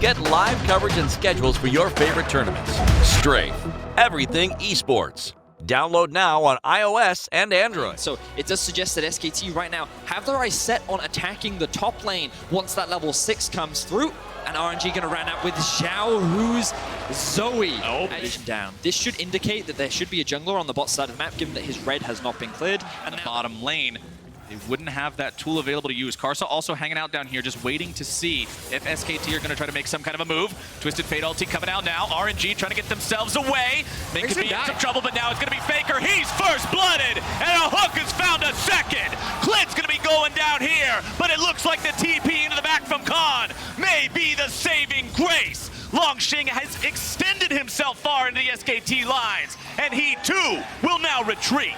Get live coverage and schedules for your favorite tournaments. Strafe, everything esports. Download now on iOS and Android. So it does suggest that SKT right now have their eyes set on attacking the top lane once that level 6 comes through. And RNG going to run out with Xiao Hu's Zoe. Vision down. This should indicate that there should be a jungler on the bot side of the map, given that his red has not been cleared. And the bottom lane, they wouldn't have that tool available to use. Karsa also hanging out down here, just waiting to see if SKT are going to try to make some kind of a move. Twisted Fate ulti coming out now. RNG trying to get themselves away. They could be in some trouble, but now it's going to be Faker. He's first-blooded, and a hook has found a second. Clint's going to be going down here, but it looks like the TP into the back from Khan may be the saving grace. Longxing has extended himself far into the SKT lines, and he too will now retreat.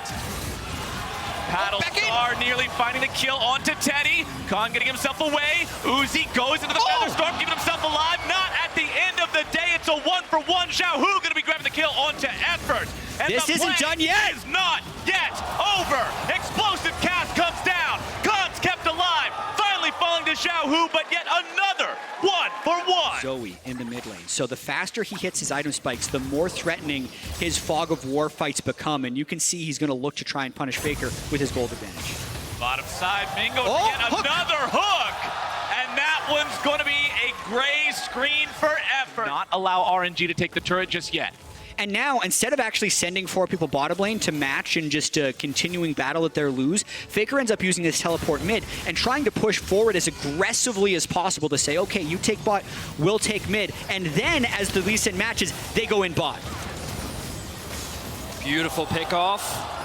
Paddle Star nearly finding the kill onto Teddy. Khan getting himself away. Uzi goes into the Featherstorm, keeping himself alive. Not at the end of the day. It's a 1-for-1. Xiao Hu going to be grabbing the kill onto Effort. And this isn't done yet. Is not yet over. Explosive cast comes down. Khan's kept alive. Finally falling to Xiao Hu, but yet another 1-for-1. Zoe in the mid lane. So the faster he hits his item spikes, the more threatening his fog of war fights become. And you can see he's going to look to try and punish Faker with his gold advantage. Bottom side, Mingo to get another hook. And that one's going to be a gray screen for Effort. Not allow RNG to take the turret just yet. And now, instead of actually sending 4 people bottom lane to match and just continuing battle at their lose, Faker ends up using this teleport mid and trying to push forward as aggressively as possible to say, okay, you take bot, we'll take mid. And then, as the Lee Sin matches, they go in bot. Beautiful pickoff.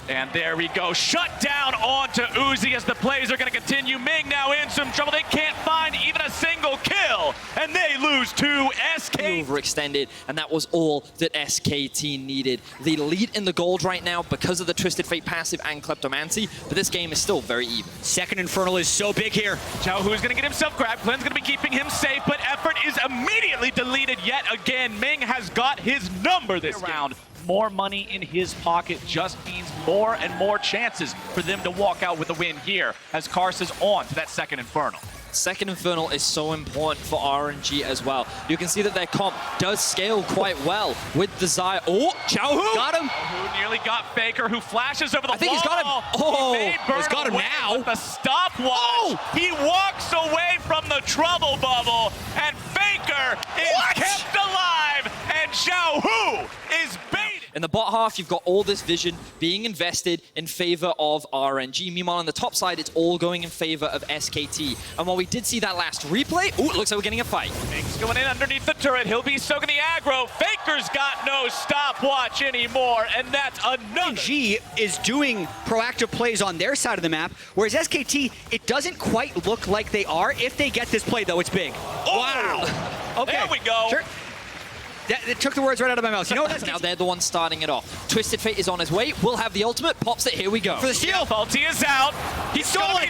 And there we go. Shut down onto Uzi as the plays are going to continue. Ming now in some trouble. They can't find even a single kill. And they lose to SK. Overextended, and that was all that SKT needed. They lead in the gold right now because of the Twisted Fate passive and Kleptomancy, but this game is still very even. Second Infernal is so big here. Xiao Hu's going to get himself grabbed. Clint's going to be keeping him safe, but Effort is immediately deleted yet again. Ming has got his number this round. More money in his pocket just means more and more chances for them to walk out with a win here as Karsa's on to that second Infernal. Second Infernal is so important for RNG as well. You can see that their comp does scale quite well with the Zaya. Oh, Xiao Hu! Got him! Who nearly got Faker, who flashes over the wall. I think he's got him. Oh, he's got him now. The stopwatch. He walks away from the trouble bubble, and Faker is kept alive, and Xiao Hu is baited. In the bot half, you've got all this vision being invested in favor of RNG. Meanwhile, on the top side, it's all going in favor of SKT. And while we did see that last replay, ooh, it looks like we're getting a fight. Ming's going in underneath the turret. He'll be soaking the aggro. Faker's got no stopwatch anymore, and that's another. RNG is doing proactive plays on their side of the map, whereas SKT, it doesn't quite look like they are. If they get this play, though, it's big. Oh! Wow. Okay. There we go. Sure. That took the words right out of my mouth. You know what? Now they're the ones starting it off. Twisted Fate is on his way. We'll have the ultimate. Pops it. Here we go. For the steal. Ulti is out. He's stolen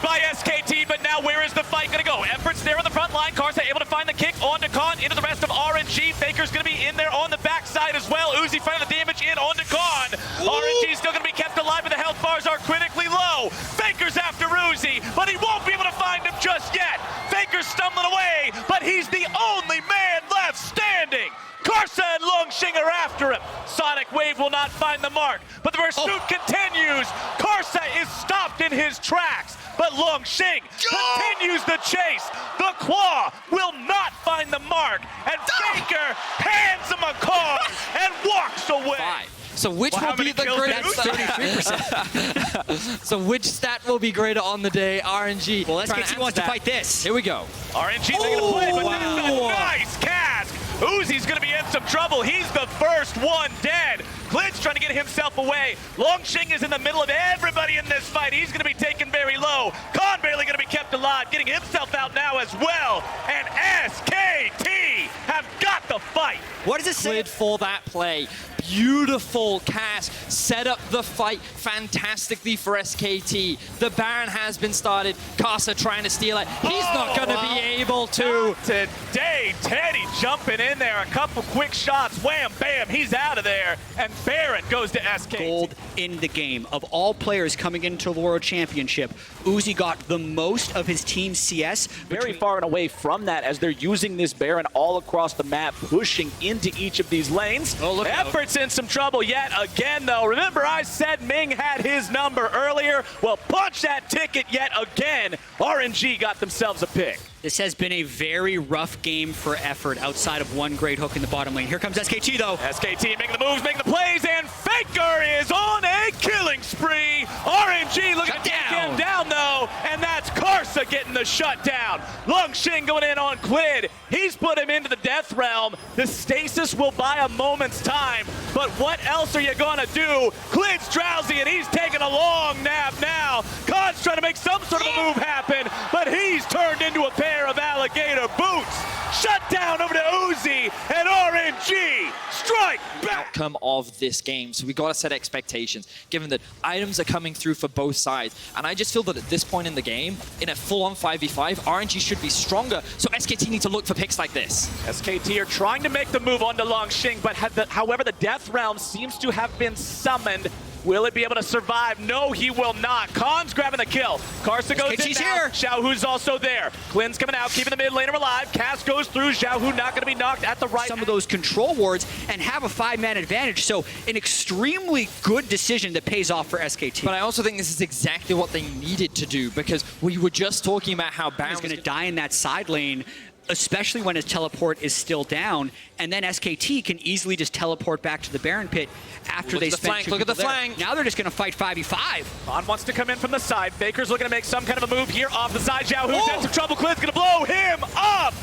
by SKT, but now where is the fight going to go? Effort's there on the front line. Karsa able to find the kick onto Khan, into the rest of RNG. Faker's going to be in there on the backside as well. Uzi finding the damage in onto Khan. RNG still going to be kept alive, but the health bars are critically low. Faker's after Uzi, but he won't be able to find him just yet. Faker's stumbling away, but he's the only man left standing. Karsa and Longxing are after him. Sonic Wave will not find the mark, but the pursuit continues. Karsa is stopped in his tracks, but Longxing continues the chase. The claw will not find the mark, and Faker hands him a card and walks away. So which will be the greatest? 33%. So which stat will be greater on the day? RNG. Well, SKT wants to fight this. Here we go. RNG making a play, but that's a nice cast. Uzi's going to be in some trouble. He's the first one dead. Clint's trying to get himself away. Longxing is in the middle of everybody in this fight. He's going to be taken very low. Khan barely going to be kept alive, getting himself out now as well. And SKT have got the fight. What does it say? Cleared for that play. Beautiful cast. Set up the fight fantastically for SKT. The Baron has been started. Karsa trying to steal it. He's not going to be able to. Not today, Teddy jumping in there. A couple quick shots. Wham, bam, he's out of there. And Baron goes to SKT. Gold in the game. Of all players coming into the World Championship, Uzi got the most of his team's CS. Very far and away from that as they're using this Baron all across the map, pushing into each of these lanes. Oh, look out. Effort's in some trouble yet again, though. Remember, I said Ming had his number earlier. Well, punch that ticket yet again. RNG got themselves a pick. This has been a very rough game for Effort outside of one great hook in the bottom lane. Here comes SKT, though. SKT making the moves, making the plays, and Faker is on a killing spree. RNG looking to take him down, though, and that's Karsa getting the shutdown. Longxing going in on Quid. He's put him into the death realm. The stasis will buy a moment's time, but what else are you going to do? Quid's drowsy, and he's taking a long nap now. Khan's trying to make some sort of a move happen, but he's turned into a pair of alligator boots. Shut down over to Uzi, and RNG strike back. Outcome of this game, so we got to set expectations given that items are coming through for both sides, and I just feel that at this point in the game, in a full-on 5v5, RNG should be stronger, so SKT need to look for picks like this. SKT are trying to make the move onto Longxing, but however the death realm seems to have been summoned. Will it be able to survive? No, he will not. Khan's grabbing the kill. Karsa goes in now. Xiaohu's also there. Quinn's coming out, keeping the mid laner alive. Cass goes through. Xiaohu not going to be knocked at the right. Some of those control wards and have a 5-man advantage. So an extremely good decision that pays off for SKT. But I also think this is exactly what they needed to do, because we were just talking about how Baron is going to die in that side lane, especially when his teleport is still down, and then SKT can easily just teleport back to the Baron pit after they spend Look at the flank. Now they're just going to fight 5v5. Khan wants to come in from the side. Faker's looking to make some kind of a move here off the side. Xiaohu's in some trouble. Quid's going to blow him up.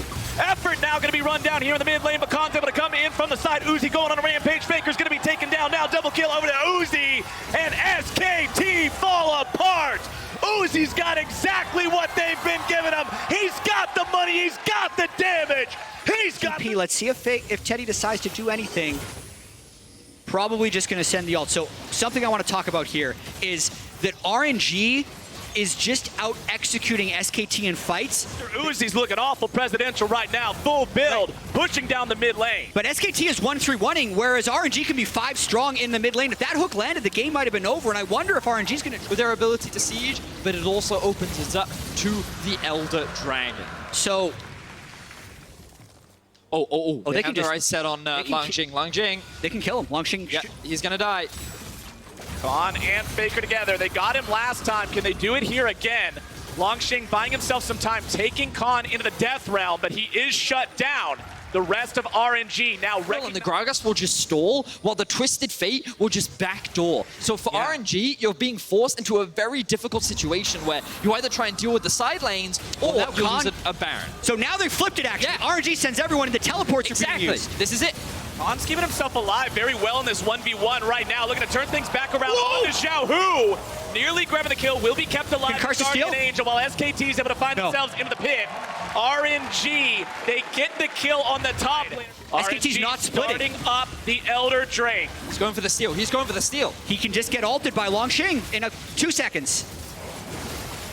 Effort now going to be run down here in the mid lane, but Khan's able to come in from the side. Uzi going on a rampage. Faker's going to be taken down now. Double kill over to Uzi, and SKT fall apart. Uzi's got exactly what they've been giving him. He's got the money. He's got the damage. He's got the... Let's see if Teddy decides to do anything. Probably just going to send the ult. So something I want to talk about here is that RNG is just out executing SKT in fights. Uzi's looking awful presidential right now. Full build, pushing down the mid lane. But SKT is 1-3-1-ing, whereas RNG can be 5 strong in the mid lane. If that hook landed, the game might have been over, and I wonder if RNG is going to... with their ability to siege, but it also opens it up to the Elder Dragon. So... They can just... right set on Longxing. Longxing. They can kill him. Longxing... Yeah, he's going to die. Khan and Faker together. They got him last time. Can they do it here again? Longxing buying himself some time, taking Khan into the death realm, but he is shut down. The rest of RNG now and the Gragas will just stall, while the Twisted Fate will just backdoor. So for RNG, you're being forced into a very difficult situation where you either try and deal with the side lanes, or you lose a Baron. So now they flipped it, actually. Yeah. RNG sends everyone into teleports. Exactly. This is it. Khan's keeping himself alive very well in this 1v1 right now, looking to turn things back around on to Xiaohu. Nearly grabbing the kill, will be kept alive. Can Karsa steal? Angel, while SKT is able to find themselves into the pit. RNG, they get the kill on the top lane. SKT's not splitting. Starting up the Elder Drake. He's going for the steal. He's going for the steal. He can just get ulted by Longxing in 2 seconds.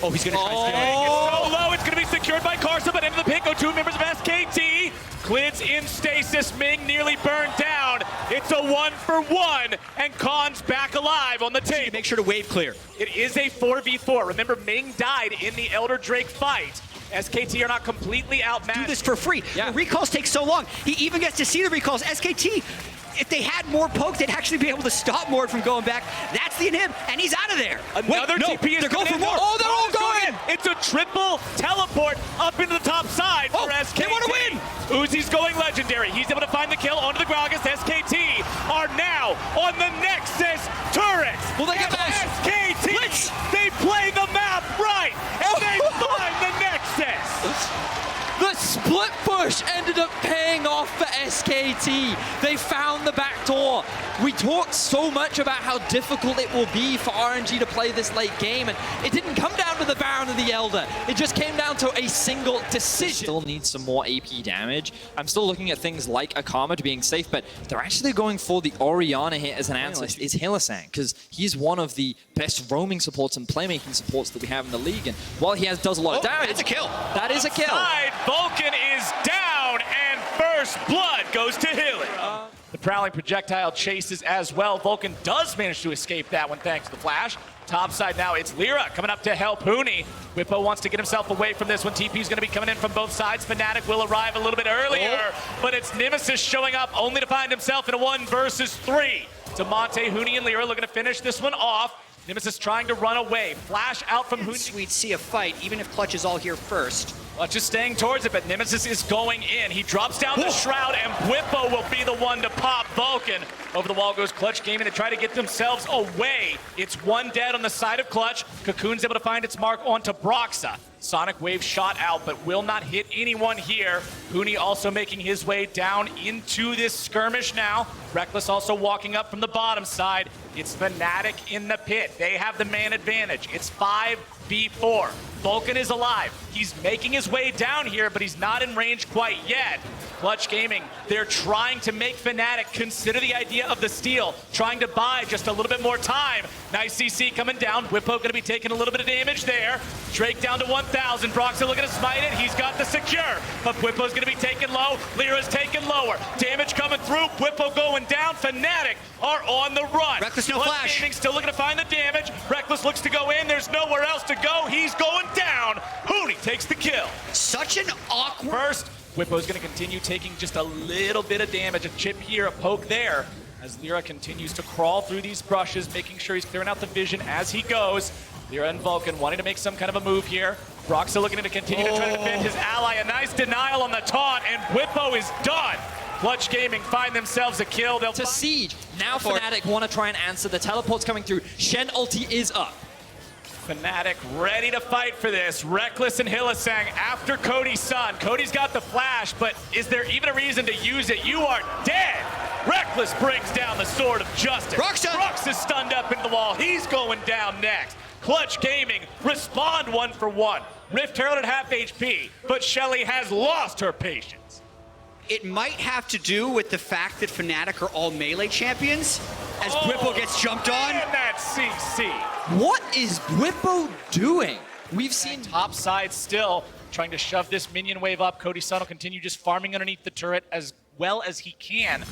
Oh, he's going to try to steal it. It's so low, it's going to be secured by Karsa, but into the pit go 2 members of SKT. Quid's in stasis, Ming nearly burned down. It's a 1-for-1, and Khan's back alive on the table. Make sure to wave clear. It is a 4v4. Remember, Ming died in the Elder Drake fight. SKT are not completely outmatched. Do this for free. Yeah. The recalls take so long. He even gets to see the recalls. SKT, if they had more poke, they'd actually be able to stop Mord from going back. That's the inhib, and he's out of there. Another TP is they're going for more. Oh, they're all going. It's a triple teleport up into the top side for SKT. They want to win. Uzi's going legendary. He's able to find the kill onto the Gragas. SKT are now on the Nexus turrets. Well, they got SKT. They play the map right, and they find the Nexus. The split push ended up paying off for SKT. They found the back door. We talked so much about how difficult it will be for RNG to play this late game, and it didn't come down to the Baron and the Elder. It just came down to a single decision. Still needs some more AP damage. I'm still looking at things like Akama to being safe, but they're actually going for the Orianna here as an answer. Is Hylissang, because he's one of the best roaming supports and playmaking supports that we have in the league, and while he does a lot of damage, that's a kill. That is a kill. Vulcan is down, and first blood goes to Hilly. The Prowling projectile chases as well. Vulcan does manage to escape that one thanks to the flash. Top side now, it's Lyra coming up to help Huni. Whippo wants to get himself away from this one. TP's going to be coming in from both sides. Fnatic will arrive a little bit earlier, but it's Nemesis showing up only to find himself in a 1 versus 3. Demonte, Huni, and Lyra looking to finish this one off. Nemesis trying to run away. Flash out from Huni. We'd see a fight, even if Clutch is all here first. Clutch is staying towards it, but Nemesis is going in. He drops down the Shroud, and Whippo will be the one to pop Vulcan. Over the wall goes Clutch Gaming to try to get themselves away. It's 1 dead on the side of Clutch. Cocoon's able to find its mark onto Broxa. Sonic Wave shot out, but will not hit anyone here. Huni also making his way down into this skirmish now. Reckless also walking up from the bottom side. It's Fnatic in the pit. They have the man advantage. It's 5v4. Vulcan is alive. He's making his way down here, but he's not in range quite yet. Clutch Gaming, they're trying to make Fnatic consider the idea of the steal, trying to buy just a little bit more time. Nice CC coming down. Whippo going to be taking a little bit of damage there. Drake down to 1,000. Broxa looking to smite it. He's got the secure, but Whippo's going to be taken low. Lyra's taken lower. Damage coming through. Whippo going down. Fnatic are on the run. Reckless, no flash. Gaming still looking to find the damage. Reckless looks to go in. There's nowhere else to go. He's going down. Huni takes the kill. Such an awkward... First, Whippo's going to continue taking just a little bit of damage. A chip here, a poke there, as Lyra continues to crawl through these brushes, making sure he's clearing out the vision as he goes. Lyra and Vulcan wanting to make some kind of a move here. Broxa looking to continue to try to defend his ally. A nice denial on the taunt, and Whippo is done. Clutch Gaming find themselves a kill. They'll To Siege. Now Fnatic want to try and answer. The teleport's coming through. Shen ulti is up. Fnatic ready to fight for this. Reckless and Hylissang after Cody's son. Cody's got the flash, but is there even a reason to use it? You are dead. Reckless brings down the sword of justice. Brox is stunned up into the wall. He's going down next. Clutch Gaming respond 1 for 1. Rift Herald at half HP, but Shelly has lost her patience. It might have to do with the fact that Fnatic are all melee champions, as Whippo gets jumped on. And that CC. What is Whippo doing? We've seen Top side still trying to shove this minion wave up. Cody's son will continue just farming underneath the turret as well as he can.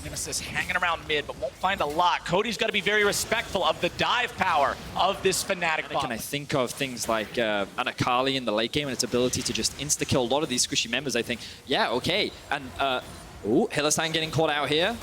Nemesis hanging around mid, but won't find a lot. Cody's got to be very respectful of the dive power of this Fnatic bot. Can I think of things like an Akali in the late game and its ability to just insta-kill a lot of these squishy members? I think, yeah, okay. And, Hylissang getting caught out here.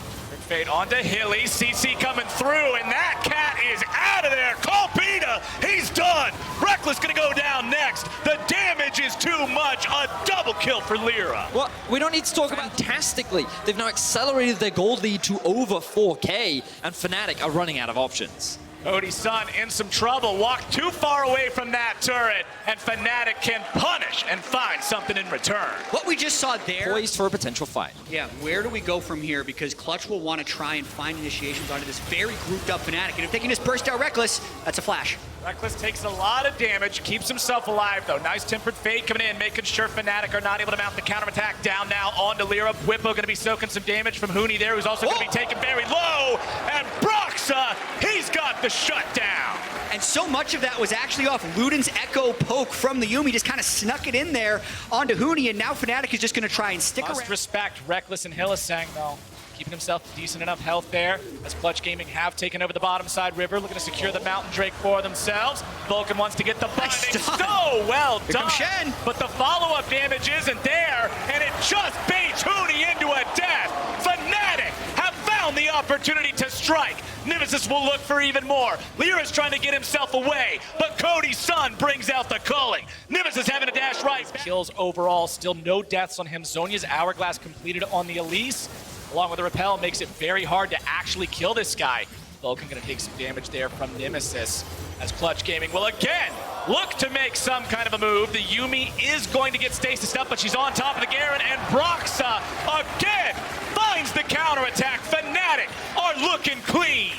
Fade onto Hilly, CC coming through, and that cat is out of there. Colpita, he's done. Reckless gonna go down next. The damage is too much. A double kill for Lyra. Well, we don't need to talk about fantastically. They've now accelerated their gold lead to over 4K, and Fnatic are running out of options. Cody's son in some trouble. Walked too far away from that turret, and Fnatic can punish and find something in return. What we just saw there... Poised for a potential fight. Yeah, where do we go from here? Because Clutch will want to try and find initiations onto this very grouped up Fnatic. And if they can just burst out Reckless, that's a flash. Reckless takes a lot of damage, keeps himself alive though. Nice Tempered Fate coming in, making sure Fnatic are not able to mount the counterattack. Down now onto Lyra. Whippo going to be soaking some damage from Huni there, who's also going to be taken very low. And Broxa, he's got the shutdown. And so much of that was actually off Luden's Echo poke from the Yuumi. Just kind of snuck it in there onto Huni, and now Fnatic is just going to try and stick Must around. respect Reckless and Hylissang though. Keeping himself decent enough health there, as Clutch Gaming have taken over the bottom side river, looking to secure the Mountain Drake for themselves. Vulcan wants to get the binding. So well done. Shen. But the follow-up damage isn't there, and it just baits Huni into a death. Fnatic have found the opportunity to strike. Nemesis will look for even more. Lyra's trying to get himself away, but Cody's son brings out the culling. Nemesis having a dash right. Kills overall, still no deaths on him. Zhonya's Hourglass completed on the Elise, along with the Repel, makes it very hard to actually kill this guy. Vulcan gonna take some damage there from Nemesis, as Clutch Gaming will again look to make some kind of a move. The Yuumi is going to get stasis up, but she's on top of the Garen, and Broxa again finds the counterattack. Fnatic are looking clean.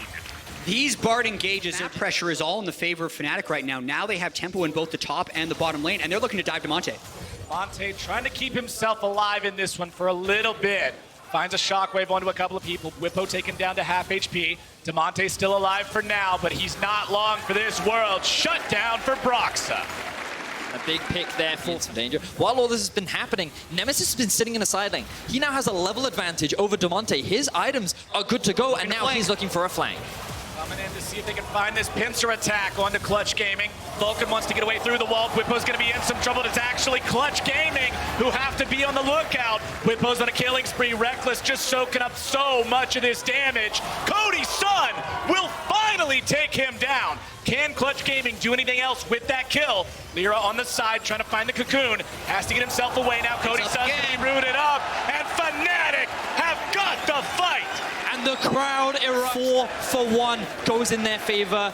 These Bard engages, their pressure is all in the favor of Fnatic right now. Now they have tempo in both the top and the bottom lane, and they're looking to dive to Monte. Monte trying to keep himself alive in this one for a little bit. Finds a shockwave onto a couple of people. Whippo taken down to half HP. Demonte's still alive for now, but he's not long for this world. Shut down for Broxa. A big pick there for some danger. While all this has been happening, Nemesis has been sitting in a side lane. He now has a level advantage over Damonte. His items are good to go, and now he's looking for a flank. Coming in to see if they can find this pincer attack onto Clutch Gaming. Vulcan wants to get away through the wall. Whippo's going to be in some trouble. It's actually Clutch Gaming who have to be on the lookout. Whippo's on a killing spree. Reckless just soaking up so much of this damage. Cody's son will finally take him down. Can Clutch Gaming do anything else with that kill? Lyra on the side trying to find the cocoon. Has to get himself away now. Cody's son's going to be rooted up. And Fnatic have got the fight. And the crowd erupts. 4-for-1 goes in their favor.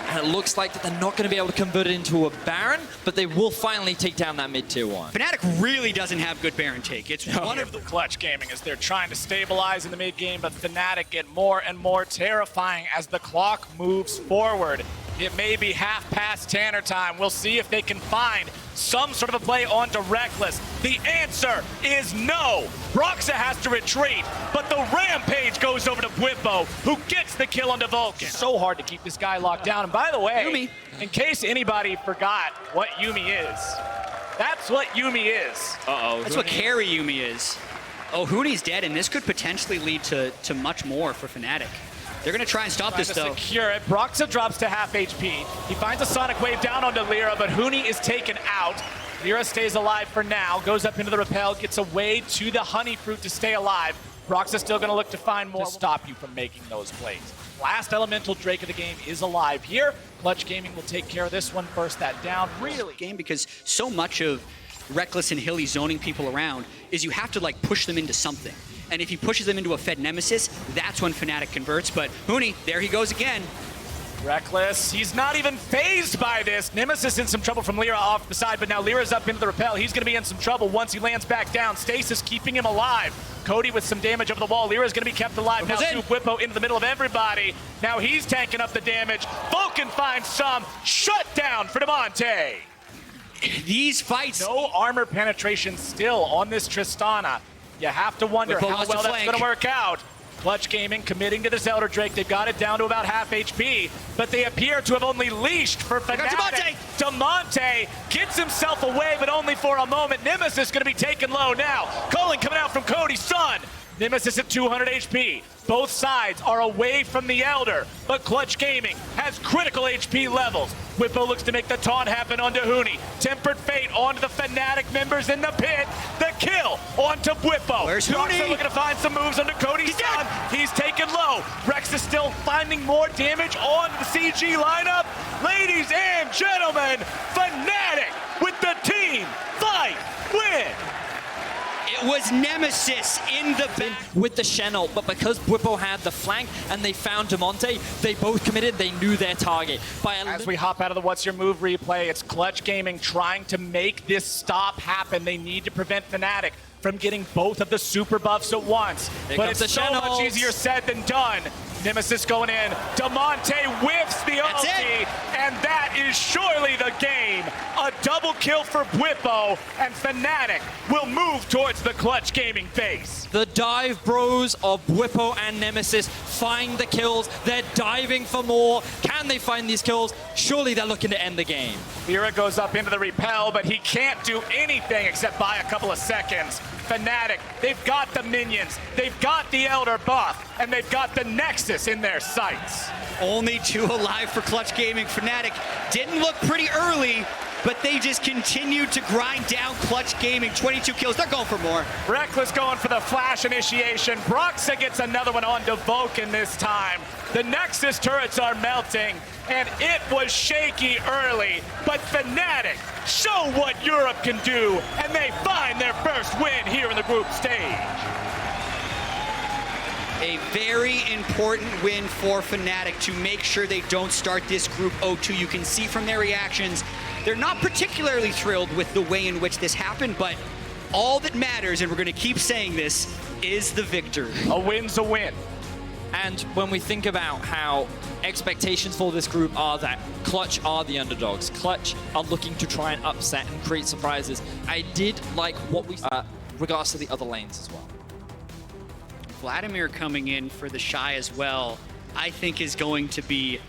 And it looks like that they're not going to be able to convert it into a Baron, but they will finally take down that mid-tier 1. Fnatic really doesn't have good Baron take. It's one of the Clutch Gaming as they're trying to stabilize in the mid game, but Fnatic get more and more terrifying as the clock moves forward. It may be half past Tanner time. We'll see if they can find some sort of a play onto Reckless. The answer is no. Broxa has to retreat, but the rampage goes over to Whippo, who gets the kill onto Vulcan. So hard to keep this guy locked down. And by the way, Yuumi. In case anybody forgot what Yuumi is, that's what Yuumi is. Uh-oh. That's what carry Yuumi is. Oh, Huni's dead, and this could potentially lead to much more for Fnatic. They're going to try and stop this, though. Secure it. Broxa drops to half HP. He finds a Sonic Wave down onto Lyra, but Huni is taken out. Lyra stays alive for now, goes up into the rappel, gets away to the honey fruit to stay alive. Broxa's still going to look to find more to stop you from making those plays. Last elemental Drake of the game is alive here. Clutch Gaming will take care of this one, burst that down. Really Game because so much of Reckless and Hilly zoning people around is you have to like push them into something. And if he pushes them into a fed Nemesis, that's when Fnatic converts. But Huni, there he goes again. Reckless, he's not even phased by this. Nemesis in some trouble from Lyra off the side, but now Lyra's up into the rappel. He's going to be in some trouble once he lands back down. Stasis keeping him alive. Cody with some damage over the wall. Lyra's going to be kept alive. Now Whippo into the middle of everybody. Now he's tanking up the damage. Vulcan finds some. Shut down for Damonte. These fights. No armor penetration still on this Tristana. You have to wonder how well that's going to work out. Clutch Gaming committing to this Elder Drake. They've got it down to about half HP, but they appear to have only leashed for Fnatic. Damonte gets himself away, but only for a moment. Nemesis going to be taken low now. Calling coming out from Cody's son. Nemesis at 200 HP. Both sides are away from the Elder, but Clutch Gaming has critical HP levels. Whippo looks to make the taunt happen onto Huni. Tempered Fate onto the Fnatic members in the pit. The kill onto Whippo. Where's Huni? Looking to find some moves onto Cody's son. He's taken low. Rex is still finding more damage on the CG lineup. Ladies and gentlemen, Fnatic with the team fight win. It was Nemesis in the back. With the Channel, but because Whippo had the flank and they found Damonte, they both committed, they knew their target. As we hop out of the What's Your Move replay, it's Clutch Gaming trying to make this stop happen. They need to prevent Fnatic from getting both of the super buffs at once. But it's so much easier said than done. Nemesis going in. Damonte whiffs the ulti, and that is surely the game. A double kill for Whippo, and Fnatic will move towards the Clutch Gaming base. The dive bros of Whippo and Nemesis find the kills. They're diving for more. Can they find these kills? Surely they're looking to end the game. Lyra goes up into the repel, but he can't do anything except buy a couple of seconds. Fnatic, they've got the minions, they've got the Elder buff, and they've got the Nexus in their sights. Only 2 alive for Clutch Gaming. Fnatic didn't look pretty early, but they just continued to grind down Clutch Gaming. 22 kills, they're going for more. Reckless going for the flash initiation. Broxa gets another one onto Vulcan this time. The Nexus turrets are melting, and it was shaky early, but Fnatic show what Europe can do, and they find their first win here in the group stage. A very important win for Fnatic to make sure they don't start this group 0-2. You can see from their reactions, they're not particularly thrilled with the way in which this happened, but all that matters, and we're going to keep saying this, is the victory. A win's a win. And when we think about how expectations for this group are that Clutch are the underdogs, Clutch are looking to try and upset and create surprises, I did like what we regards to the other lanes as well. Vladimir coming in for the Shy as well, I think is going to be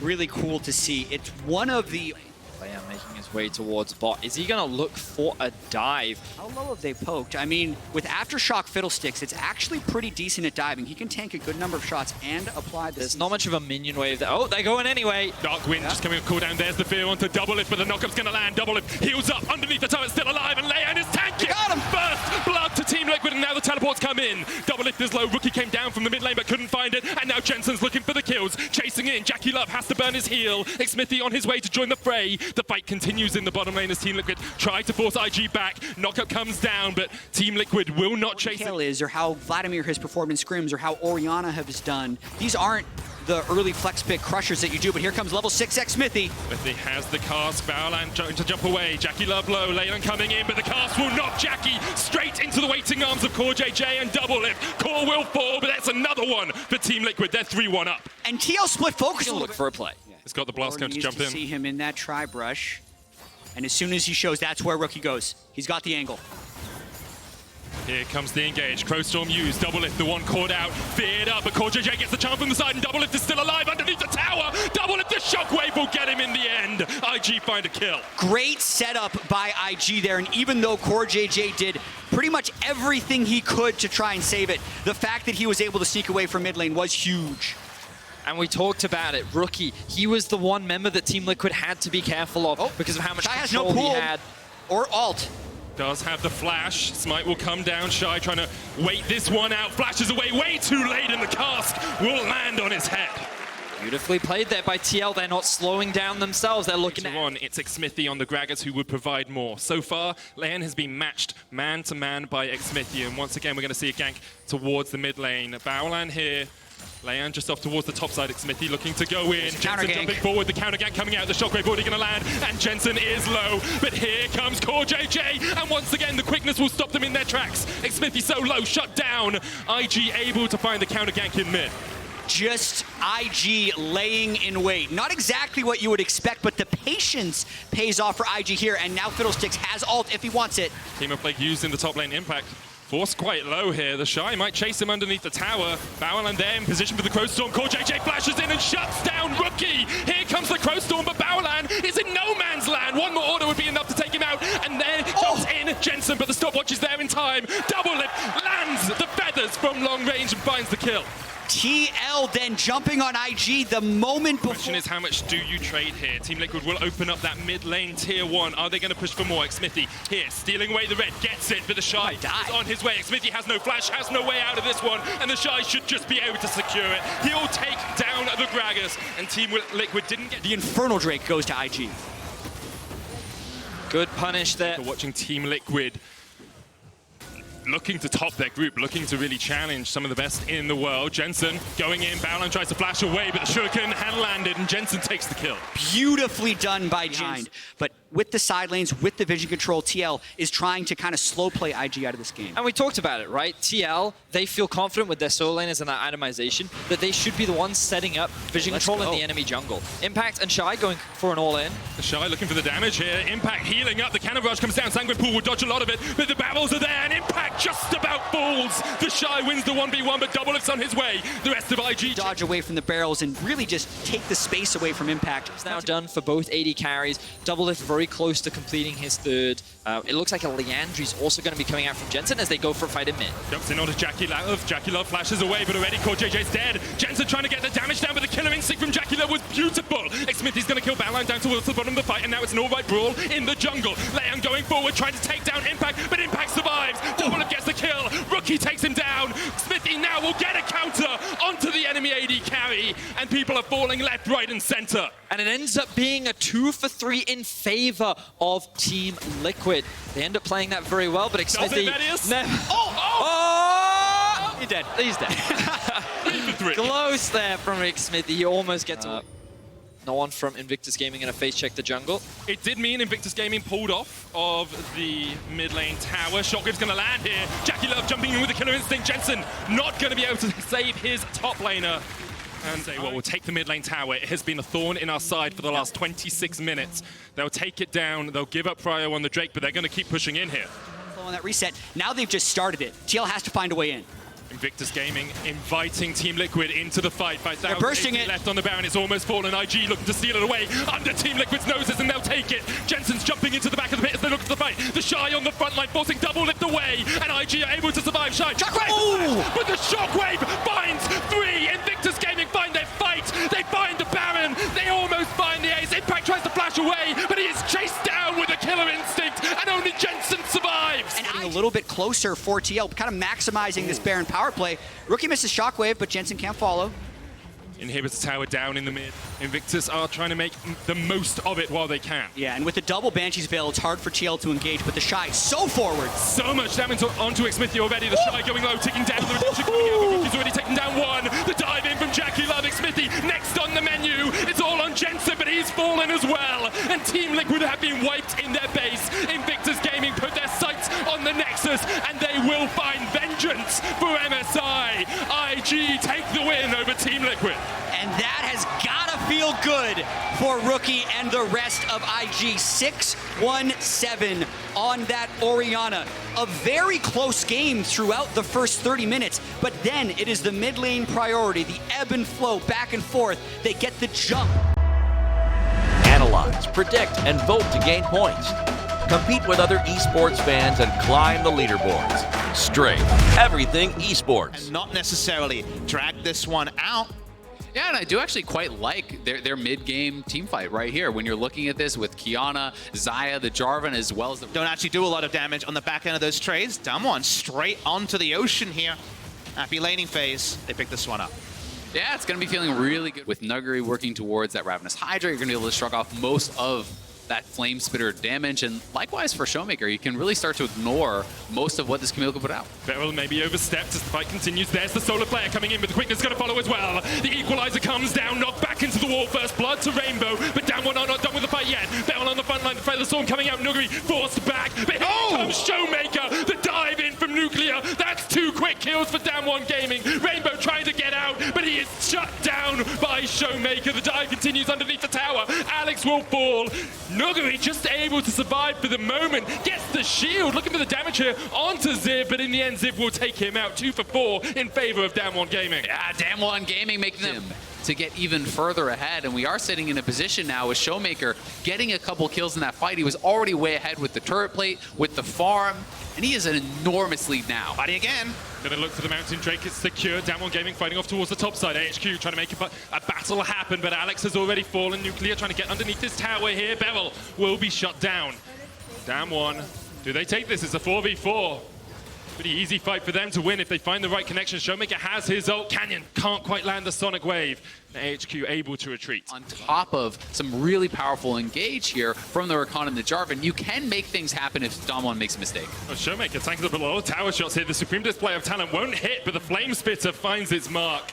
really cool to see. It's one of the Leon making his way towards bot. Is he going to look for a dive? How low have they poked? I mean, with Aftershock Fiddlesticks, it's actually pretty decent at diving. He can tank a good number of shots and apply this. There's not much of a minion wave there. Oh, they're going anyway. Dark Wind just coming with cooldown. There's the fear onto Doublelift, but the knockup's going to land. Doublelift heals up underneath the turret, still alive, and Leon is tanking. Got him! First blood to Team Liquid, and now the teleports come in. Doublelift is low. Rookie came down from the mid lane, but couldn't find it. And now Jensen's looking for the kills, chasing in. Jackie Love has to burn his heal. Smithy on his way to join the fray. The fight continues in the bottom lane as Team Liquid try to force IG back. Knockup comes down, but Team Liquid will not chase it. Is, or how Vladimir has performed in scrims, or how Orianna has done. These aren't the early flex pick crushers that you do, but here comes level 6X Smithy. Smithy has the cast. Baolan trying to jump away. Jackie Love low. Leyland coming in, but the cast will knock Jackie straight into the waiting arms of Core JJ and Doublelift. Core will fall, but that's another one for Team Liquid. They're 3-1 up. And TL split focus. He'll look for a play. It's got the blast cone to jump in. See him in that tri-brush. And as soon as he shows, that's where Rookie goes. He's got the angle. Here comes the engage. Crowstorm used. Doublelift, the one caught out. Feared up, but Core JJ gets the charm from the side, and Doublelift is still alive underneath the tower. Doublelift, the shockwave will get him in the end. IG find a kill. Great setup by IG there, and even though Core JJ did pretty much everything he could to try and save it, the fact that he was able to sneak away from mid lane was huge. And we talked about it. Rookie, he was the one member that Team Liquid had to be careful of because of how much Shy has no control he pool had. Or ult. Does have the flash. Smite will come down. Shy trying to wait this one out. Flashes away way too late, and the cast will land on his head. Beautifully played there by TL. They're not slowing down themselves. They're looking at... It's Xmithy on the Gragas who would provide more. So far, Leon has been matched man to man by Xmithy, and once again, we're going to see a gank towards the mid lane. Baolan here. Leon just off towards the top side. Smithy looking to go in. Jensen jumping forward. The counter gank coming out. The shockwave already going to land. And Jensen is low. But here comes Core JJ. And once again, the quickness will stop them in their tracks. Smithy so low, shut down. IG able to find the counter gank in mid. Just IG laying in wait. Not exactly what you would expect, but the patience pays off for IG here. And now Fiddlesticks has ult if he wants it. Team of Plague used in the top lane impact. Forced quite low here. The Shy might chase him underneath the tower. Baolan there in position for the Crowstorm. Core JJ flashes in and shuts down Rookie. Here comes the Crowstorm, but Baolan is in no man's land. One more order would be enough to take him out. And then jumps in Jensen, but the stopwatch is there in time. Doublelift lands the feathers from long range and finds the kill. TL then jumping on IG the moment before. The question is, how much do you trade here? Team Liquid will open up that mid lane tier 1. Are they going to push for more? Smithy here, stealing away the red, gets it, but the Shy is on his way. Smithy has no flash, has no way out of this one, and the Shy should just be able to secure it. He'll take down the Gragas, and Team Liquid didn't get... The Infernal Drake goes to IG. Good punish there. Watching Team Liquid looking to top their group, looking to really challenge some of the best in the world. Jensen going in, Baolan tries to flash away, but the shuriken had landed, and Jensen takes the kill. Beautifully done by behind. But with the side lanes, with the vision control, TL is trying to kind of slow play IG out of this game. And we talked about it, right? TL, they feel confident with their solo laners and their itemization that they should be the ones setting up vision control in the enemy jungle. Impact and Shy going for an all-in. The Shy looking for the damage here. Impact healing up. The cannon rush comes down. Sanguine Pool will dodge a lot of it, but the barrels are there, and Impact just about falls. The Shy wins the 1v1, but Doublelift's on his way. The rest of IG dodge away from the barrels and really just take the space away from Impact. It's now done for both AD carries. Doublelift very close to completing his third. It looks like a Leandry's also going to be coming out from Jensen as they go for a fight in mid. Jumps in onto Jackie Love. Jackie Love flashes away, but already Core JJ's dead. Jensen trying to get the damage down, but the killer instinct from Jackie Love was beautiful. Smithy's going to kill Baolan down towards the bottom of the fight, and now it's an all-right brawl in the jungle. Leon going forward, trying to take down Impact, but Impact survives. Doublelift gets the kill. Rookie takes him down. Smithy now will get a counter onto the enemy AD carry, and people are falling left, right, and center. And it ends up being a 2-for-3 in favor of Team Liquid. They end up playing that very well, but Xmithy... He's dead. He's dead. 3-for-3. Close there from Xmithy. He almost gets no one from Invictus Gaming going to face check the jungle. It did mean Invictus Gaming pulled off of the mid lane tower. Shockwave's going to land here. Jackie Love jumping in with the killer instinct. Jensen not going to be able to save his top laner. And say, well, we'll take the mid lane tower. It has been a thorn in our side for the last 26 minutes. They'll take it down. They'll give up Prio on the Drake, but they're going to keep pushing in here. On that reset, now they've just started it. TL has to find a way in. Invictus Gaming inviting Team Liquid into the fight. By They're bursting it. Left on the Baron, it's almost fallen. IG looking to steal it away under Team Liquid's noses, and they'll take it. Jensen's jumping into the back of the pit as they look to the fight. The Shy on the front line, forcing double lift away, and IG are able to survive. Shy, Shockwave! Oh! But the Shockwave finds 3. Invictus Gaming find their fight. They find the Baron. They almost find the ace. Impact tries to flash away, but he is chased down with a killer instinct, and only Jensen survives. And a little bit closer for TL, kind of maximizing this Baron power play. Rookie misses Shockwave, but Jensen can't follow. Inhibitor tower down in the mid. Invictus are trying to make the most of it while they can. Yeah, and with the double Banshee's Veil, it's hard for TL to engage, but the Shy so forward. So much damage onto Xmithy already. The Shy going low, ticking down. The redemption coming out, but Rookie's already taken down 1. The dive in from Jackie Love. Xmithy next on the menu. It's all on Jensen, but he's fallen as well. And Team Liquid have been wiped in their base. Invictus Gaming put their sights on the Nexus, and they will find vengeance for MSI. IG take the win over Team Liquid. And that has gotta feel good for Rookie and the rest of IG. 6-1-7 on that Orianna. A very close game throughout the first 30 minutes, but then it is the mid lane priority, the ebb and flow, back and forth. They get the jump. Analyze, predict, and vote to gain points. Compete with other esports fans and climb the leaderboards. Strafe, everything esports. And not necessarily drag this one out. Yeah, and I do actually quite like their mid-game team fight right here. When you're looking at this with Kiana, Xayah, the Jarvan, as well as the... Don't actually do a lot of damage on the back end of those trades. Damwon straight onto the ocean here. Happy laning phase. They pick this one up. Yeah, it's going to be feeling really good. With Nuguri working towards that Ravenous Hydra, you're going to be able to shrug off most of that Flame Spitter damage, and likewise for Showmaker, you can really start to ignore most of what this Camille could put out. Beryl maybe overstepped as the fight continues. There's the Solar Player coming in, but the quickness is going to follow as well. The Equalizer comes down, knocked back into the wall. First blood to Rainbow, but Damwon are not done with the fight yet. Beryl on the front line, the Feather Storm coming out. Nuguri forced back, but here comes Showmaker. The dive in from Nuclear. That's 2 quick kills for Damwon Gaming. Rainbow trying to get out, but he is shut down by Showmaker. The dive continues underneath the tower. Alex will fall. Nuguri just able to survive for the moment. Gets the shield. Looking for the damage here onto Ziv, but in the end, Ziv will take him out. 2 for 4 in favor of Damwon Gaming. Yeah, Damwon Gaming making them to get even further ahead, and we are sitting in a position now with Showmaker getting a couple kills in that fight. He was already way ahead with the turret plate, with the farm, and he is an enormous lead now. Fighting again. Gonna look to the mountain. Drake is secure. Damwon Gaming fighting off towards the top side. AHQ trying to make a battle happen, but Alex has already fallen. Nuclear trying to get underneath this tower here. Beryl will be shut down. Damwon, do they take this? It's a 4v4. Pretty easy fight for them to win if they find the right connection. Showmaker has his ult. Canyon can't quite land the Sonic Wave. AHQ able to retreat. On top of some really powerful engage here from the Rakan and the Jarvan, you can make things happen if Damwon makes a mistake. Well, Showmaker tanks up below. Tower shots here. The supreme display of talent won't hit, but the Flame Spitter finds its mark.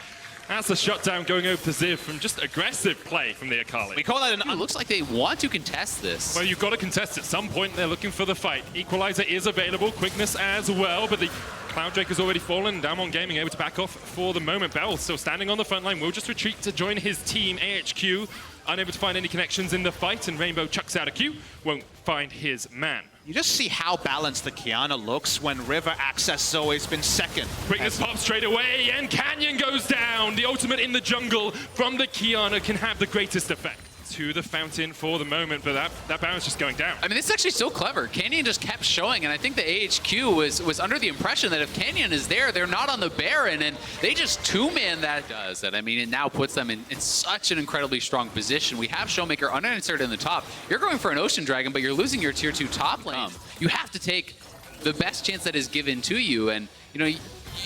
That's a shutdown going over to Ziv from just aggressive play from the Akali. We call that It looks like they want to contest this. Well, you've got to contest at some point. They're looking for the fight. Equalizer is available, quickness as well, but the Cloud Drake has already fallen. Damwon Gaming able to back off for the moment. Bell still standing on the front line, will just retreat to join his team. AHQ unable to find any connections in the fight, and Rainbow chucks out a Q, won't find his man. You just see how balanced the Kiana looks when River access has always been second. Quickness pops straight away, and Canyon goes down. The ultimate in the jungle from the Kiana can have the greatest effect. To the fountain for the moment, but that Baron's just going down. I mean, this is actually so clever. Canyon just kept showing, and I think the AHQ was under the impression that if Canyon is there, they're not on the Baron, and they just two-man that does that. I mean, it now puts them in such an incredibly strong position. We have Showmaker unanswered in the top. You're going for an Ocean Dragon, but you're losing your tier 2 top lane. You have to take the best chance that is given to you, and you know,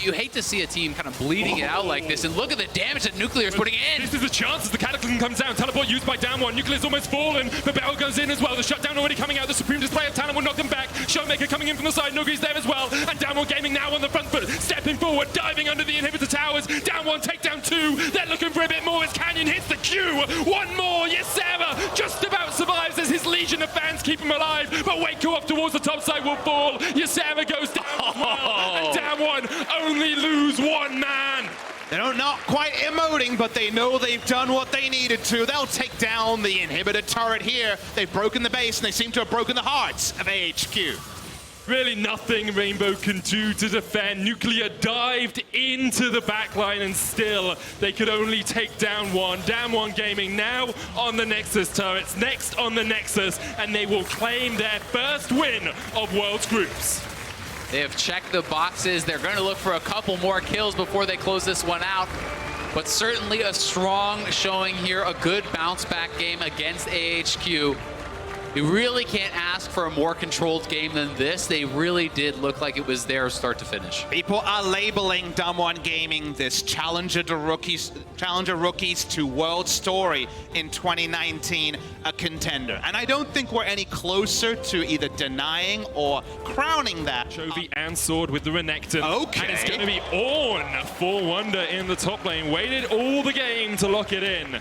you hate to see a team kind of bleeding it out like this, and look at the damage that Nuclear is putting in. This is a chance as the Cataclysm comes down. Teleport used by Damwon. Nuclear's almost fallen, but Beryl goes in as well. The shutdown already coming out. The supreme display of talent will knock them back. Showmaker coming in from the side. Nuguri's there as well, and Damwon Gaming now on the front foot, stepping forward, diving under the inhibitor towers. Damwon takedown 2. They're looking for a bit more as Canyon hits the Q. One more. Yes, Sarah just about survives as his legion of fans keep him alive, but Waco off towards the top side will fall. Ysera goes down as well, and Damwon only lose one man. They're not quite emoting, but they know they've done what they needed to. They'll take down the inhibitor turret here. They've broken the base, and they seem to have broken the hearts of AHQ. Really nothing Rainbow can do to defend. Nuclear dived into the backline and still they could only take down one. Down one Gaming now on the Nexus turrets, next on the Nexus, and they will claim their first win of World's Groups. They have checked the boxes. They're going to look for a couple more kills before they close this one out. But certainly a strong showing here, a good bounce back game against AHQ. You really can't ask for a more controlled game than this. They really did look like it was their start to finish. People are labeling Dumb One Gaming this challenger rookies to world story in 2019 a contender. And I don't think we're any closer to either denying or crowning that. Chovy and Sword with the Renekton. Okay. And it's going to be on for Wonder in the top lane. Waited all the game to lock it in.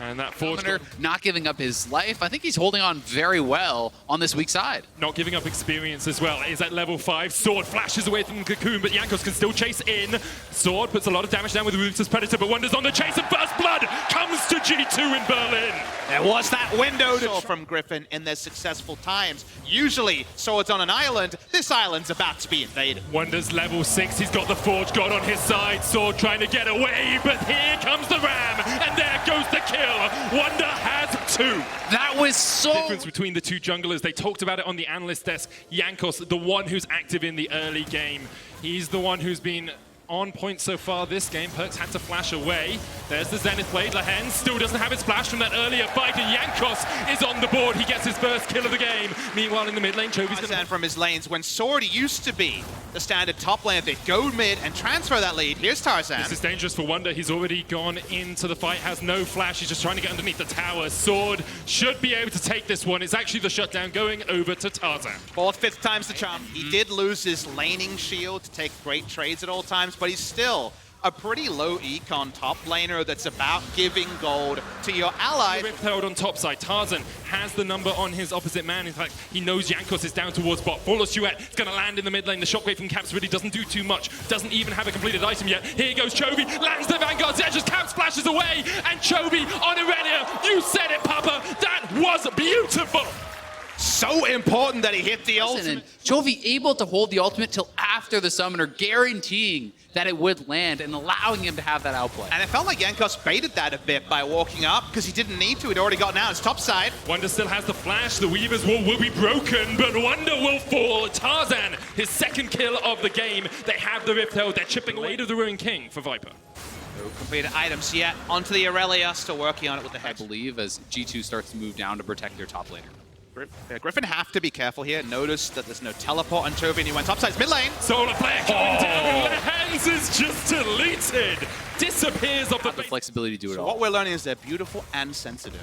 And that Summoner not giving up his life. I think he's holding on very well on this weak side. Not giving up experience as well. Is at level 5. Sword flashes away from Cocoon, but Jankos can still chase in. Sword puts a lot of damage down with Ruthless Predator, but Wonder's on the chase, and First Blood comes to G2 in Berlin. There was that window from Griffin in their successful times. Usually, Sword's on an island. This island's about to be invaded. Wonder's level 6. He's got the Forge God on his side. Sword trying to get away, but here comes the Ram, and there goes the kill. Wonder has 2. That was so... Difference between the two junglers. They talked about it on the analyst desk. Jankos, the one who's active in the early game. He's the one who's been on point so far this game. Perkz had to flash away. There's the Zenith Blade. Lehen still doesn't have his flash from that earlier fight, and Jankos is on the board. He gets his first kill of the game. Meanwhile, in the mid lane, Chovy's Tarzan from his lanes. When Sword used to be the standard top lane, they go mid and transfer that lead. Here's Tarzan. This is dangerous for Wonder. He's already gone into the fight, has no flash. He's just trying to get underneath the tower. Sword should be able to take this one. It's actually the shutdown going over to Tarzan. 4th, 5th time's the charm. He did lose his laning shield to take great trades at all times, but he's still a pretty low econ top laner that's about giving gold to your allies. Rift Herald on top side. Tarzan has the number on his opposite man. In fact, he knows Jankos is down towards bot. Full Duet is going to land in the mid lane. The shockwave from Caps really doesn't do too much. Doesn't even have a completed item yet. Here goes Chovy. Lands the Vanguard's edge as Caps flashes away. And Chovy on Irelia. You said it, Papa. That was beautiful. So important that he hit the ultimate. And Chovy able to hold the ultimate till after the summoner, guaranteeing that it would land and allowing him to have that outplay. And it felt like Jankos baited that a bit by walking up because he didn't need to. He'd already gotten out his top side. Wonder still has the flash. The Weaver's wall will be broken, but Wonder will fall. Tarzan, his second kill of the game. They have the Rift Herald. They're chipping away to the Ruined King for Viper. No completed items yet. Onto the Irelia, still working on it with the I Hex. believe as G2 starts to move down to protect their top laner. Griffin have to be careful here. Notice that there's no teleport on Chovy, and he went topside mid lane. Solar Flare coming down. Lehens is just deleted. Disappears off Have the flexibility to do it all. What we're learning is they're beautiful and sensitive.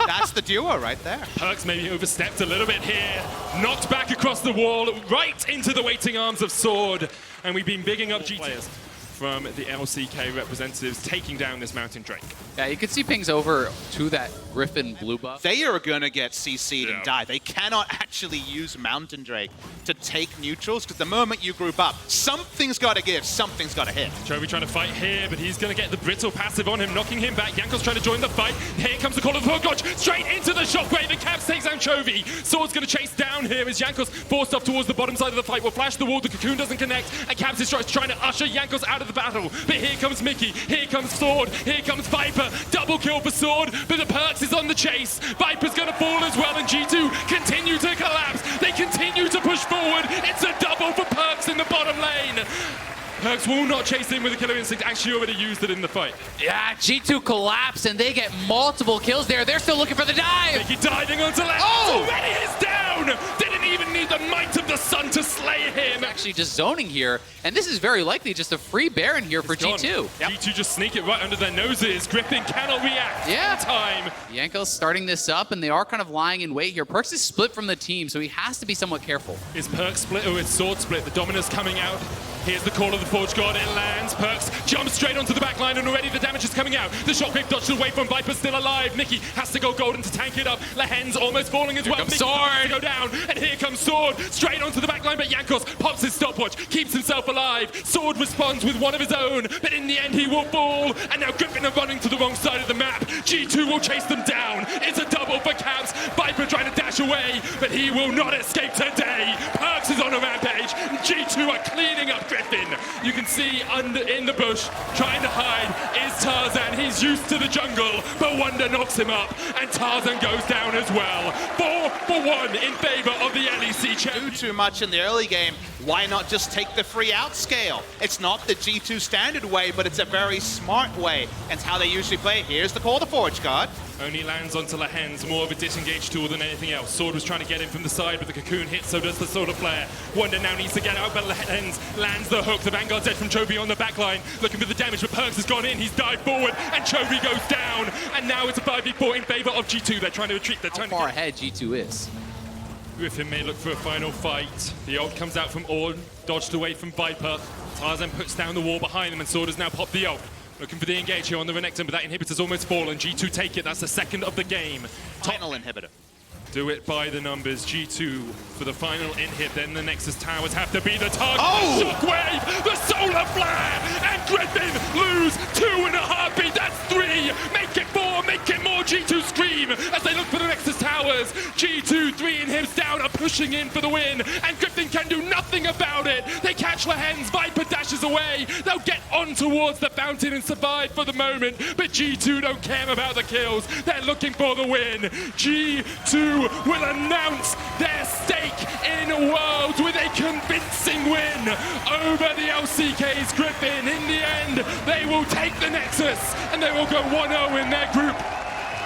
That's the duo right there. Perkz maybe overstepped a little bit here. Knocked back across the wall, right into the waiting arms of Sword. And we've been bigging up GTs from the LCK representatives taking down this Mountain Drake. Yeah, you could see pings over to that Griffin blue buff. They are going to get CC'd and die. They cannot actually use Mountain Drake to take neutrals, because the moment you group up, something's got to give, something's got to hit. Chovy trying to fight here, but he's going to get the brittle passive on him, knocking him back. Jankos trying to join the fight. Here comes the call of the Forge, straight into the shockwave, and Caps takes down Chovy. Sword's going to chase down here as Jankos forced off towards the bottom side of the fight. Will flash the wall, the Cocoon doesn't connect, and Caps is trying to usher Jankos out of the battle. But here comes Mickey, here comes Sword, here comes Viper. Double kill for Sword, but the Perkz is on the chase. Viper's going to fall as well, and G2 continue to collapse. They continue to push forward. It's a double for Perkz in the bottom lane. Perkz will not chase in with a killer instinct, actually already used it in the fight. Yeah, G2 collapse, and they get multiple kills there. They're still looking for the dive. Mickey diving onto left. Oh! Already is down. Didn't even need the might of the sun to slay him. Actually just zoning here, and this is very likely just a free Baron here for G2. Yep. G2 just sneak it right under their noses. Griffin cannot react in time. Jankos starting this up, and they are kind of lying in wait here. Perkz is split from the team, so he has to be somewhat careful. Is Perkz split or is Sword split? The Dominus coming out. Here's the call of the Forge God. It lands. Perkz jumps straight onto the back line, and already the damage is coming out. The shockwave dodged away from Viper, still alive. Mickey has to go golden to tank it up. Lehen's almost falling as well. Mickey Sword to go down, and here comes Sword straight onto the back line, but Jankos pops his stopwatch, keeps himself alive. Sword responds with one of his own, but in the end he will fall. And now Griffin are running to the wrong side of the map. G2 will chase them down. It's a double for Caps. Viper trying to dash away, but he will not escape today. Perks is on a rampage. G2 are cleaning up Griffin. You can see in the bush, trying to hide, is Tarzan. He's used to the jungle, but Wonder knocks him up, and Tarzan goes down as well. 4-1 in favor of the LEC champion. Too much in the early game. Why not just take the free out scale? It's not the G2 standard way, but it's a very smart way. And it's how they usually play. Here's the call to Forge Guard. Only lands onto Lahen's, more of a disengage tool than anything else. Sword was trying to get him from the side, but the cocoon hits, so does the solar flare. Wonder now needs to get out, but Lahen's lands the hook. The Vanguard's dead from Chovy on the backline, looking for the damage, but Perks has gone in. He's dived forward, and Chovy goes down. And now it's a 5v4 in favor of G2. They're trying to retreat. They're How trying far to ahead G2 is? Griffin may look for a final fight. The ult comes out from Orn, dodged away from Viper. Tarzan puts down the wall behind them, and Sword has now popped the ult. Looking for the engage here on the Renekton, but that inhibitor's almost fallen. G2 take it, that's the second of the game. Final inhibitor. Do it by the numbers. G2 for the final inhib, then the Nexus towers have to be the target. Oh! Shockwave, the solar flare, and Griffin lose 2 in a heartbeat. That's 3, make it 4, make it more. G2 scream as they look for the Nexus towers. G2, 3 inhibs down, are pushing in for the win, and Griffin can do nothing about it. They catch Lahen's, Viper dashes away. They'll get on towards the fountain and survive for the moment, but G2 don't care about the kills. They're looking for the win. G2 will announce their stake in Worlds with a convincing win over the LCK's Griffin. In the end, they will take the Nexus and they will go 1-0 in their group.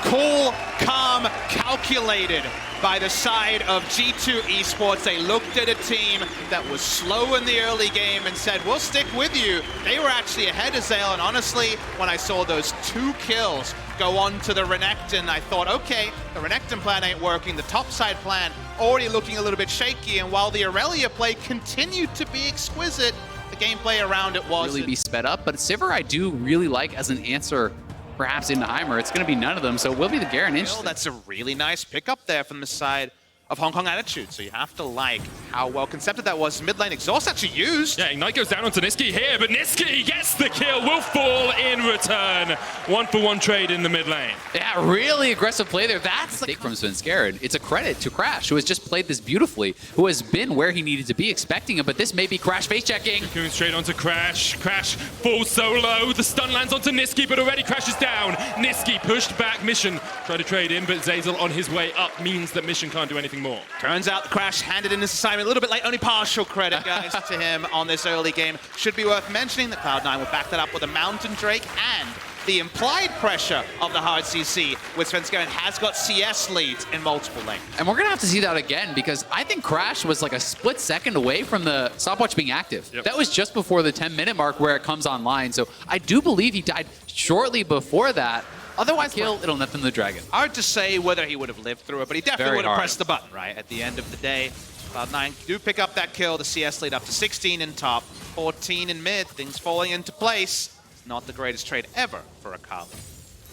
Cool, calm, calculated by the side of G2 Esports. They looked at a team that was slow in the early game and said, we'll stick with you. They were actually ahead of Zale, and honestly, when I saw those 2 kills go on to the Renekton, I thought, okay, the Renekton plan ain't working. The topside plan already looking a little bit shaky, and while the Aurelia play continued to be exquisite, the gameplay around it wasn't. Really be sped up, but Sivir I do really like as an answer perhaps into Heimer. It's going to be none of them, so it will be the Garen inch. That's a really nice pickup there from the side of Hong Kong Attitude, so you have to like how well concepted that was. Mid lane exhaust actually used. Yeah, Ignite goes down onto Niski here, but Niski gets the kill, will fall in return. 1-for-1 trade in the mid lane. Yeah, really aggressive play there. That's the take from Svenskeren. It's a credit to Crash, who has just played this beautifully, who has been where he needed to be, expecting him, but this may be Crash face checking. Cocoon straight onto Crash. Crash falls solo. The stun lands onto Niski, but already crashes down. Niski pushed back. Mission tried to trade in, but Zazel on his way up means that Mission can't do anything more. Turns out Crash handed in this assignment a little bit late. Only partial credit, guys, to him on this early game. Should be worth mentioning that Cloud9 will back that up with a Mountain Drake and the implied pressure of the hard CC, with Svenskeren has got CS leads in multiple lanes. And we're going to have to see that again, because I think Crash was like a split second away from the stopwatch being active. Yep. That was just before the 10-minute mark where it comes online. So I do believe he died shortly before that. Otherwise, it'll net them the dragon. Hard to say whether he would have lived through it, but he definitely Very would have hard. pressed the button, right? At the end of the day, Cloud9 do pick up that kill, the CS lead up to 16 in top, 14 in mid, things falling into place. It's not the greatest trade ever for Akali.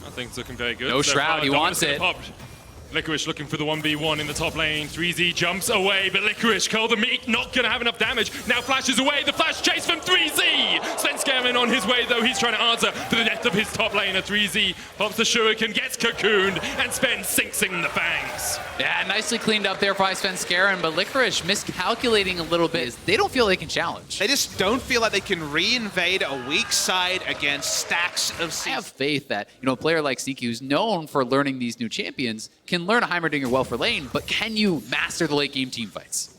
I think it's looking very good. No Shroud, he wants it. Licorice looking for the 1v1 in the top lane. 3Z jumps away, but Licorice, Curl the Meat, not going to have enough damage. Now flashes away, the flash chase from 3Z. Svenskeren on his way, though. He's trying to answer to the death of his top laner. 3Z pops the shuriken, gets cocooned, and Sven sinks in the fangs. Yeah, nicely cleaned up there by Svenskeren, but Licorice miscalculating a little bit. They don't feel they can challenge. They just don't feel like they can re-invade a weak side against stacks of I have faith that, a player like Sneaky, who's known for learning these new champions, can learn a Heimerdinger well for lane, but can you master the late game team fights?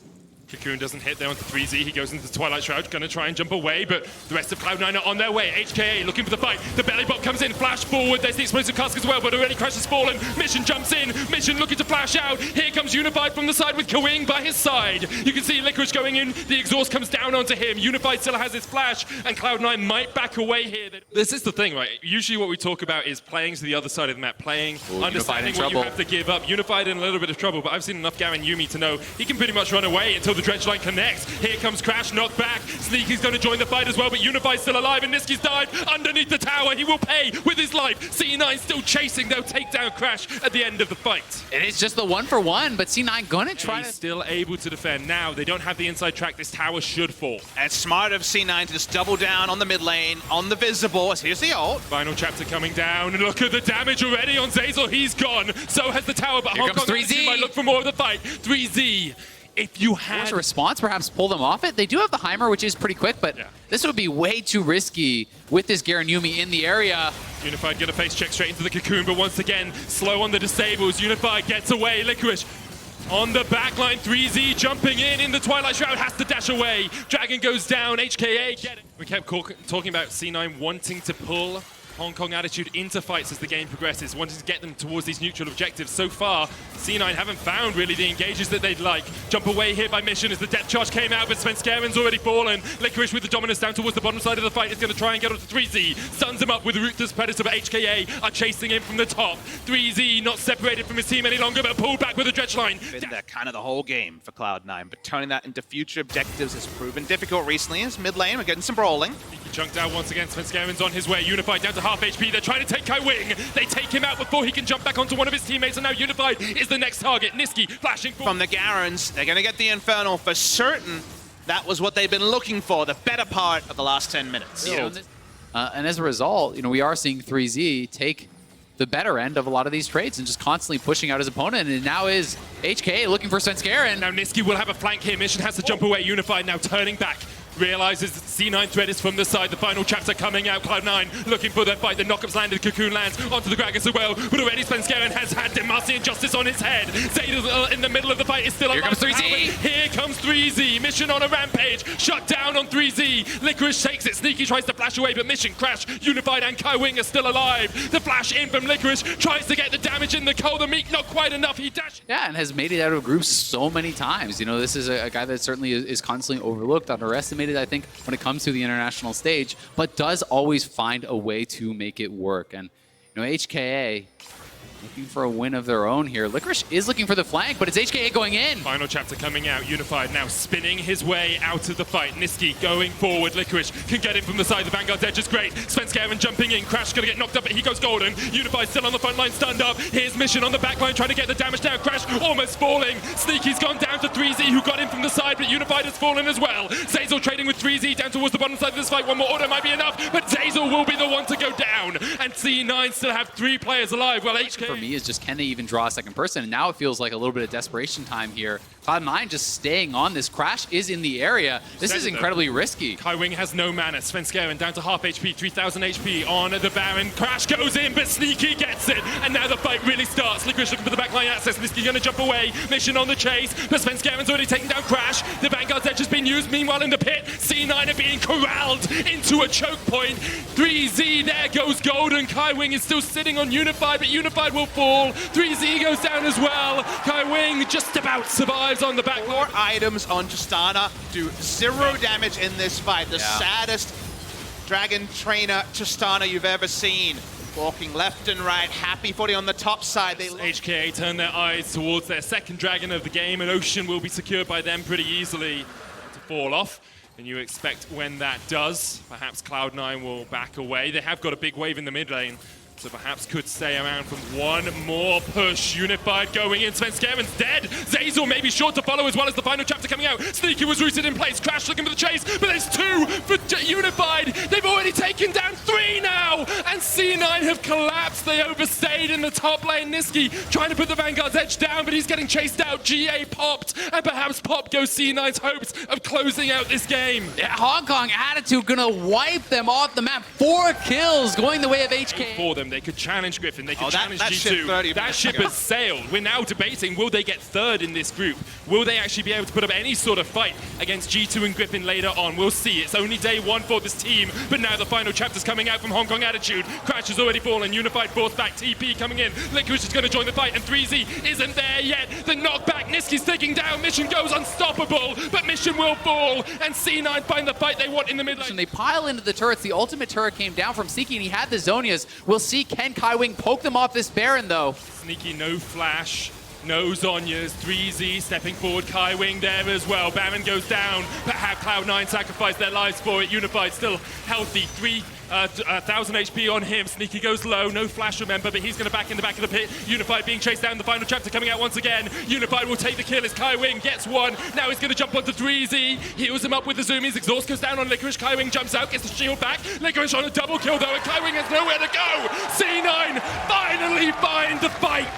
Cocoon doesn't hit there onto 3Z. He goes into the Twilight Shroud, gonna try and jump away, but the rest of Cloud9 are on their way. HKA looking for the fight. The belly bot comes in, flash forward. There's the explosive cask as well, but already Crash has fallen. Mission jumps in. Mission looking to flash out. Here comes Unified from the side with Kawing by his side. You can see Licorice going in. The exhaust comes down onto him. Unified still has his flash, and Cloud9 might back away here. This is the thing, right? Usually what we talk about is playing to the other side of the map, playing, understanding what you have to give up. Unified in a little bit of trouble, but I've seen enough Garen Yumi to know he can pretty much run away until the dredge line connects. Here comes Crash, knocked back. Sneaky's going to join the fight as well, but Unified's still alive, and Niski's dived underneath the tower. He will pay with his life. C9 still chasing. They'll take down Crash at the end of the fight. It is just the 1-for-1, but C9 gonna try He's to... still able to defend. Now, they don't have the inside track. This tower should fall. And smart of C9 to just double down on the mid lane, on the visible. Here's the ult. Final chapter coming down. Look at the damage already on Zeyzal. He's gone. So has the tower, but Here Hong comes Kong 3Z. Attitude might look for more of the fight. 3Z. If you had... Force a response, perhaps pull them off it. They do have the Heimer, which is pretty quick, but this would be way too risky with this Garen Yuumi in the area. Unified gonna face check straight into the cocoon, but once again, slow on the disables. Unified gets away. Licorice on the backline. 3Z jumping in the Twilight Shroud, has to dash away. Dragon goes down. HKA get it. We kept talking about C9 wanting to pull Hong Kong Attitude into fights as the game progresses, wanting to get them towards these neutral objectives. So far, C9 haven't found really the engages that they'd like. Jump away here by Mission as the depth charge came out, but Svenskaren's already fallen. Licorice with the dominance down towards the bottom side of the fight is going to try and get onto 3Z. Stuns him up with Ruthless Predator, but HKA are chasing him from the top. 3Z not separated from his team any longer, but pulled back with a dredge line. Been there kind of the whole game for Cloud9, but turning that into future objectives has proven difficult recently. As mid lane, we're getting some brawling. He chunked out once again. Svenskaren's on his way. Unified down to half HP. They're trying to take Kai Wing. They take him out before he can jump back onto one of his teammates, and now Unified is the next target. Niski flashing From the Garens, they're going to get the Infernal for certain. That was what they've been looking for, the better part of the last 10 minutes. And as a result, we are seeing 3Z take the better end of a lot of these trades and just constantly pushing out his opponent. And now is HK looking for Svenskaren. Now Niski will have a flank here. Mission has to jump away. Unified now turning back. Realizes C9 threat is from the side. The final chapter coming out. Cloud9 looking for that fight. The knockups landed. Cocoon lands onto the Gragas as well. But already Svenskaren has had Demacian Justice on his head. Zayda in the middle of the fight is still alive. Here comes 3Z. Here comes 3Z. Mission on a rampage. Shut down on 3Z. Licorice takes it. Sneaky tries to flash away, but Mission, Crash, Unified, and Kai Wing are still alive. The flash in from Licorice tries to get the damage in the cold. The meat not quite enough. He dashed. Yeah, and has made it out of groups so many times. This is a guy that certainly is constantly overlooked, underestimated, I think, when it comes to the international stage, but does always find a way to make it work. And HKA looking for a win of their own here. Licorice is looking for the flank, but it's HKA going in. Final chapter coming out. Unified now spinning his way out of the fight. Niski going forward. Licorice can get in from the side. The Vanguard's edge is great. Svenskaren jumping in. Crash gonna get knocked up, but he goes golden. Unified still on the front line, stunned up. Here's Mission on the back line trying to get the damage down. Crash almost falling. Sneaky's gone down to 3Z, who got in from the side, but Unified has fallen as well. Zeyzal trading with 3Z down towards the bottom side of this fight. One more order might be enough, but Zeyzal will be the one to go down. And C9 still have 3 players alive. Well, HK... For me is just, can they even draw a second person? And now it feels like a little bit of desperation time here. Cloud9 just staying on this. Crash is in the area. This is incredibly risky. Kai Wing has no mana. Svenskaren down to half HP, 3,000 HP on the Baron. Crash goes in, but Sneaky gets it. And now the fight really starts. Licorice looking for the backline access. Niski gonna jump away. Mission on the chase, but Svenskaren's already taken down Crash. The Vanguard's edge has been used. Meanwhile, in the pit, C9 are being corralled into a choke point. 3Z, there goes Golden. Kai Wing is still sitting on Unified, but Unified will fall. 3Z goes down as well. Kai Wing just about survives on the back. 4 items on Tristana do 0 damage in this fight. The saddest Dragon Trainer Tristana you've ever seen. Walking left and right, happy footy on the top side. HKA turn their eyes towards their second dragon of the game, and Ocean will be secured by them pretty easily to fall off. And you expect when that does, perhaps Cloud9 will back away. They have got a big wave in the mid lane, so perhaps could stay around from one more push. Unified going in. Svenskaren's dead. Zeyzal may be short to follow as well as the final chapter coming out. Sneaky was rooted in place. Crash looking for the chase, but there's 2 for Unified. They've already taken down 3 now, and C9 have collapsed. They overstayed in the top lane. Niski trying to put the Vanguard's edge down, but he's getting chased out. GA popped, and perhaps pop goes C9's hopes of closing out this game. Yeah, Hong Kong Attitude gonna wipe them off the map. 4 kills going the way of HK. For them, they could challenge Griffin, they could challenge that G2. That ship has sailed. We're now debating, will they get third in this group? Will they actually be able to put up any sort of fight against G2 and Griffin later on? We'll see. It's only day 1 for this team, but now the final chapter's coming out from Hong Kong Attitude. Crash has already fallen. Unified force back. TP coming in. Licorice is going to join the fight, and 3Z isn't there yet. The knockback. Niski's taking down. Mission goes unstoppable, but Mission will fall, and C9 find the fight they want in the mid lane. They pile into the turrets. The ultimate turret came down from Sneaky, and he had the Zonias. We'll see, can Kai Wing poke them off this Baron, though? Sneaky, no flash. No Zhonya's, 3Z stepping forward, Kai Wing there as well. Baron goes down, but have Cloud9 sacrifice their lives for it. Unified still healthy, 3,000 HP on him. Sneaky goes low, no flash remember, but he's going to back in the back of the pit. Unified being chased down, the final chapter coming out once again. Unified will take the kill as Kai Wing gets one. Now he's going to jump onto 3Z, heals him up with the zoomies. Exhaust goes down on Licorice, Kai Wing jumps out, gets the shield back. Licorice on a double kill though, and Kai Wing has nowhere to go. C9 finally find the fight.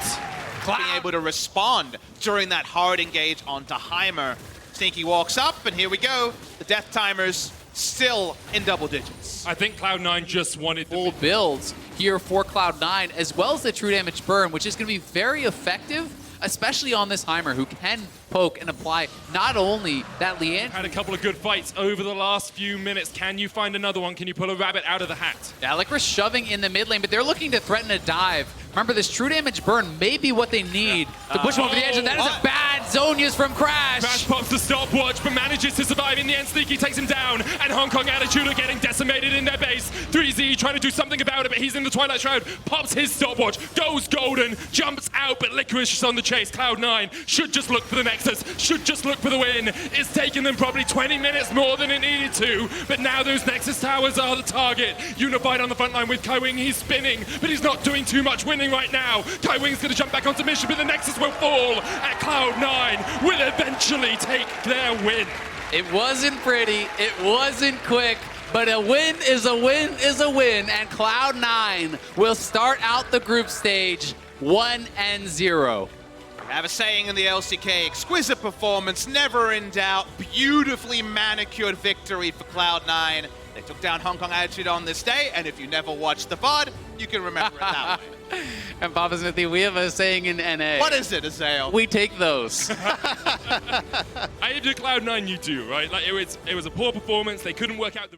Being able to respond during that hard engage onto Heimer. Sneaky walks up, and here we go. The death timers still in double digits. I think Cloud9 just wanted Full builds here for Cloud9, as well as the true damage burn, which is going to be very effective, especially on this Heimer, who can poke and apply not only that Leandro. had a couple of good fights over the last few minutes. Can you find another one? Can you pull a rabbit out of the hat? Yeah, Licorice shoving in the mid lane, but they're looking to threaten a dive. Remember, this true damage burn may be what they need to push them over the edge, and that is a bad Zhonya's from Crash. Crash pops the stopwatch, but manages to survive in the end. Sneaky takes him down, and Hong Kong Attitude are getting decimated in their base. 3Z trying to do something about it, but he's in the Twilight Shroud. Pops his stopwatch, goes golden, jumps out, but Licorice is on the chase. Cloud9 should just look for the Nexus, should just look for the win. It's taken them probably 20 minutes more than it needed to, but now those Nexus towers are the target. Unified on the front line with Kai Wing, he's spinning, but he's not doing too much winning right now. Kai Wing's gonna jump back onto mission, but the Nexus will fall, and Cloud9 will eventually take their win. It wasn't pretty, it wasn't quick, but a win is a win is a win, and Cloud9 will start out the group stage 1-0. I have a saying in the LCK, exquisite performance, never in doubt, beautifully manicured victory for Cloud9. They took down Hong Kong Attitude on this day, and if you never watched the VOD, you can remember it that way. And Papa Smithy, we have a saying in NA. What is it, Azael? We take those. I did Cloud9 you too, right? Like it was a poor performance. They couldn't work out the